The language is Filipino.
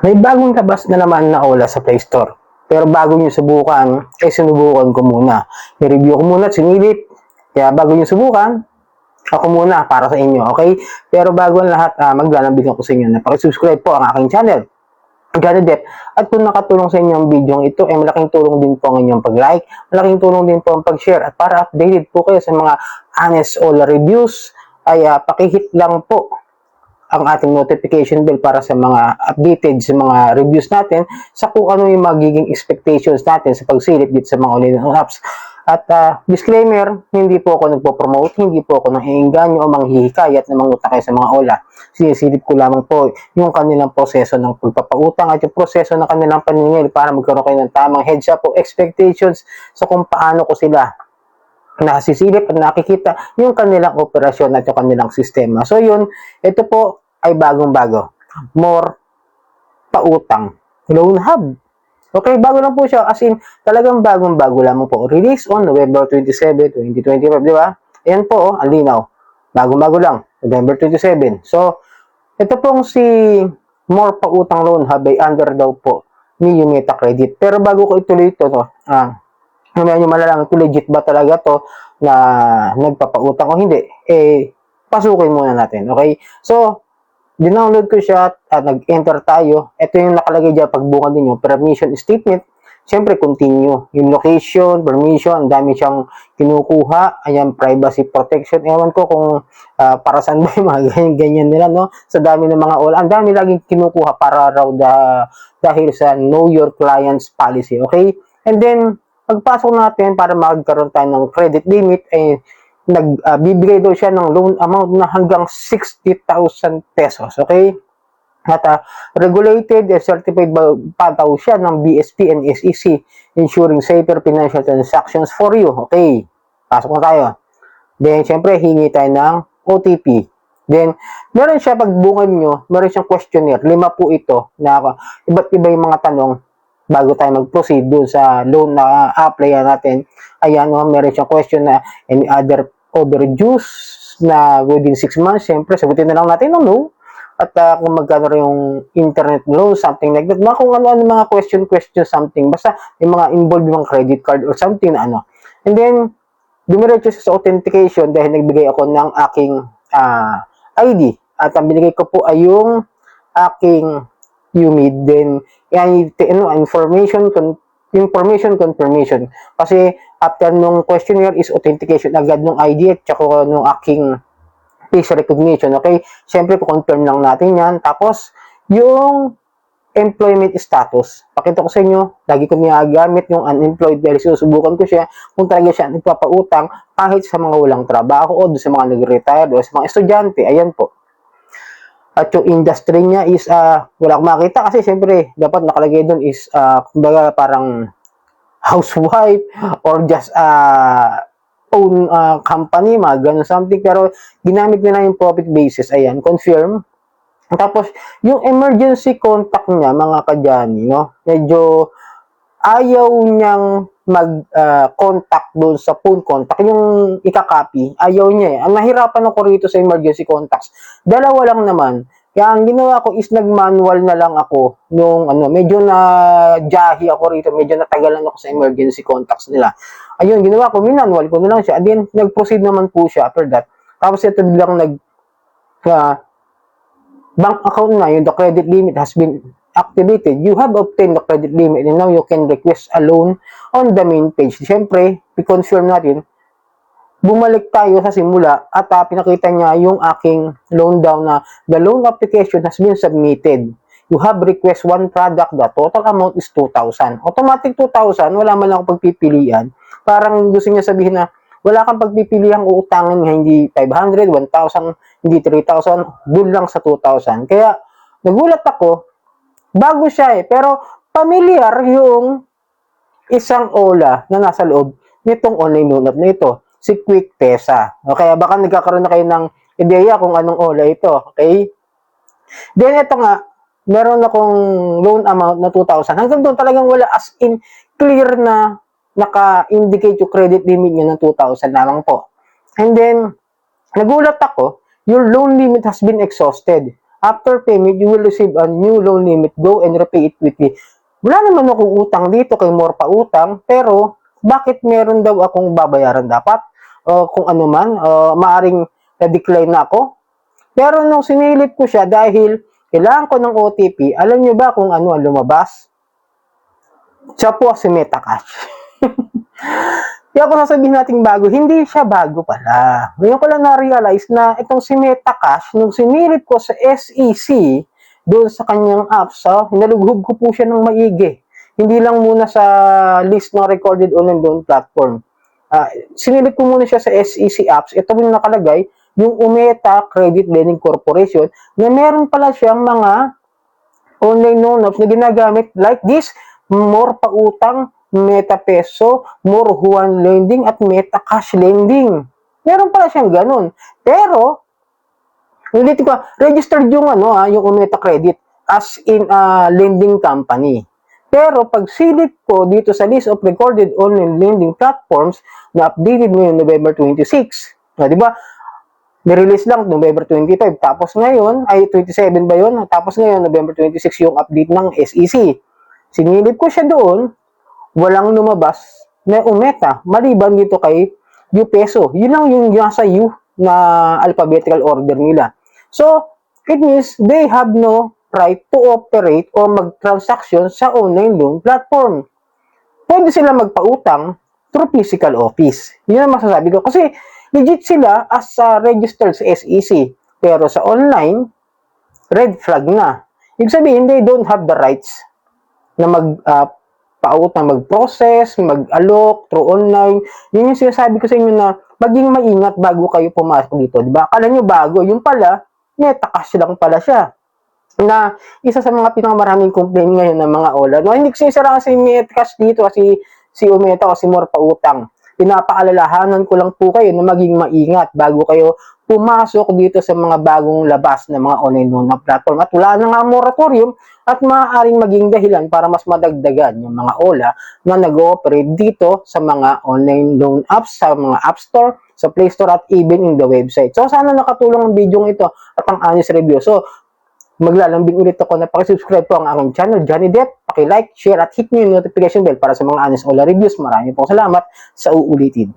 May bagong labas na naman na OLA sa Play Store. Pero bago nyo subukan, sinubukan ko muna. I-review ko muna at sinilip. Kaya bago nyo subukan, ako muna para sa inyo, okay? Pero bago ang lahat, maglalambing ako sa inyo na pakisubscribe po ang aking channel, Ganadep. At kung nakatulong sa inyo ang video ito, malaking tulong din po ang inyong pag-like, malaking tulong din po ang pag-share. At para updated po kayo sa mga honest OLA reviews, ay pakihit lang po ang ating notification bell para sa mga updated sa mga reviews natin sa kung ano yung magiging expectations natin sa pagsilip dito sa mga online apps. At disclaimer, hindi po ako nagpo-promote, hindi po ako nanghihinganyo o manghihikayat na mangutang kayo sa mga OLA. Sinisilip ko lamang po yung kanilang proseso ng pagpapautang at yung proseso ng kanilang paningil para magkaroon kayo ng tamang heads up o expectations sa kung paano ko sila nasisilip at nakikita yung kanilang operasyon at yung kanilang sistema. So yun, ito po ay bagong-bago. More pautang. Loan Hub. Okay, bago lang po siya. As in, talagang bagong-bago lamang po. Release on November 27, 2025, di ba? Ayan po, ang linaw. Bagong-bago lang. November 27. So, ito pong si More Pautang Loan Hub ay under daw po ni Umeta Credit. Pero bago ko ituloy ito, no, mamaya nyo malalaman kung legit ba talaga to na nagpapautang o hindi, pasukin muna natin, okay? So, dinownload ko siya at nag-enter tayo. Ito yung nakalagay dyan pagbungan din yung permission statement. Siyempre, continue. Yung location, permission, ang dami siyang kinukuha. Ayan, privacy protection. Ewan ko kung para saan ba yung mga ganyan nila, no? Sa dami ng mga ang dami laging kinukuha para raw dahil sa know your client's policy, okay? And then, pagpasok natin para magkaroon tayo ng credit limit, nagbibigay daw siya ng loan amount na hanggang 60,000 pesos. Okay? At regulated and certified pa daw siya ng BSP and SEC, ensuring safer financial transactions for you. Okay? Pasok na tayo. Then, syempre, hingi tayo ng OTP. Then, meron siya, pagbungan nyo, meron siyang questionnaire. 5 po ito na iba't iba yung mga tanong bago tayo mag-proceed doon sa loan na apply natin. Ayan, meron siyang question na any other overages na within 6 months. Siyempre, sagutin na lang natin no. At kung magkano rin yung internet loan, something like that. Kung ano-ano mga question, something. Basta yung mga involved yung credit card or something na ano. And then, dumiretso sa authentication dahil nagbigay ako ng aking ID. At ang binigay ko po ay yung aking UMID. Then, yan, information confirmation. Kasi after nung questionnaire is authentication agad nung ID at saka nung aking face recognition. Okay? Siyempre, confirm lang natin yan. Tapos, yung employment status. Pakita ko sa inyo, lagi ko niyagamit yung unemployed dahil susubukan ko siya kung talaga siya nagpapautang kahit sa mga walang trabaho o sa mga nag-retire o sa mga estudyante. Ayan po. At yung industry niya is, wala akong makita kasi siyempre, dapat nakalagay doon is, kumbaga parang housewife or just own company, mga ganun something. Pero ginamit nila yung profit basis. Ayan, confirm. Tapos, yung emergency contact niya, mga kadyani, no? Medyo ayaw niyang mag-contact doon sa phone contact. Yung ikakopy, ayaw niya eh. Ang nahirapan ako rito sa emergency contacts, dalawa lang naman. Kaya ang ginawa ko is nag-manual na lang ako nung medyo na-jahi ako rito, medyo natagalan ako sa emergency contacts nila. Ayun, ginawa ko, manual ko na lang siya. And then, nag-proceed naman po siya after that. Tapos ito biglang bank account na, yung the credit limit has been activated. You have obtained the credit limit and now you can request a loan on the main page. Siyempre, i-confirm natin, bumalik tayo sa simula at pinakita niya yung aking loan down na the loan application has been submitted. You have request one product, the total amount is 2,000. Automatic 2,000, wala man lang akong pagpipilian. Parang gusto niya sabihin na wala kang pagpipiliang uutangin nga hindi 500, 1,000, hindi 3,000, doon lang sa 2,000. Kaya nagulat ako, bago siya pero familiar yung isang OLA na nasa loob nitong online loan app na ito, si Quick Tesa. Okay, baka nagkakaroon na kayo ng ideya kung anong OLA ito, okay? Then ito nga, meron akong loan amount na 2,000. Hanggang doon talagang wala, as in clear na naka-indicate yung credit limit niya ng 2,000 lamang po. And then, nagulat ako, your loan limit has been exhausted. After payment, you will receive a new loan limit. Go and repay it quickly. Wala naman akong utang dito kay More Pautang, pero bakit meron daw akong babayaran dapat? Kung ano man, maaring na-decline na ako. Pero nung sinilip ko siya dahil kailangan ko ng OTP, alam nyo ba kung ano ang lumabas? Siya po si Metacash. Kaya kung sasabihin natin bago, hindi siya bago pala. Ngayon ko lang na-realize na itong si Metacash, nung sinilip ko sa SEC, doon sa kanyang apps, hinalughob ko po siya ng maigi. Hindi lang muna sa list ng recorded online loan platform. Sinilip ko muna siya sa SEC apps. Ito yung nakalagay, yung Umeta Credit Lending Corporation, na meron pala siyang mga online loan apps na ginagamit like this, More Pautang, Meta Peso, More Juan Lending, at Meta Cash Lending. Meron pala siyang ganun. Pero, ulitin ko, registered yung yung Umeta Credit as in a lending company. Pero pag silip ko dito sa list of recorded online lending platforms na updated ngayon November 26, di ba? Nirelease lang November 25, tapos ngayon, ay 27 ba yun? Tapos ngayon, November 26 yung update ng SEC. Sinilip ko siya doon, walang lumabas na Umeta, maliban dito kay U Peso. Yun lang yung nasa U na alphabetical order nila. So, it means they have no right to operate o mag-transaction sa online loan platform. Pwede sila magpautang through physical office. Yun ang masasabi ko. Kasi legit sila as registered sa SEC. Pero sa online, red flag na. Ibig sabihin, they don't have the rights na pautang, mag-process, mag-alok, through online. Yun yung sinasabi ko sa inyo na maging maingat bago kayo pumasok dito. Diba? Akala nyo bago, yung pala, Metacash lang pala siya. Na isa sa mga pinakamaraming complaint ngayon ng mga OLA. No, hindi ko sinisara si Metacash dito, si Umeta o si More Pautang. Pinapaalalahanan ko lang po kayo na maging maingat bago kayo pumasok dito sa mga bagong labas na mga online loan na platform. At wala na nga moratorium at maaaring maging dahilan para mas madagdagan yung mga OLA na nag-ooperate dito sa mga online loan apps, sa mga App Store, sa Play Store, at even in the website. So, sana nakatulong ang video ito at ang honest review. So, maglalambing ulit ako na pakisubscribe po ang aking channel, Johnny Det. Paki-like, share, at hit nyo yung notification bell para sa mga honest OLA reviews. Maraming po salamat sa uulitin.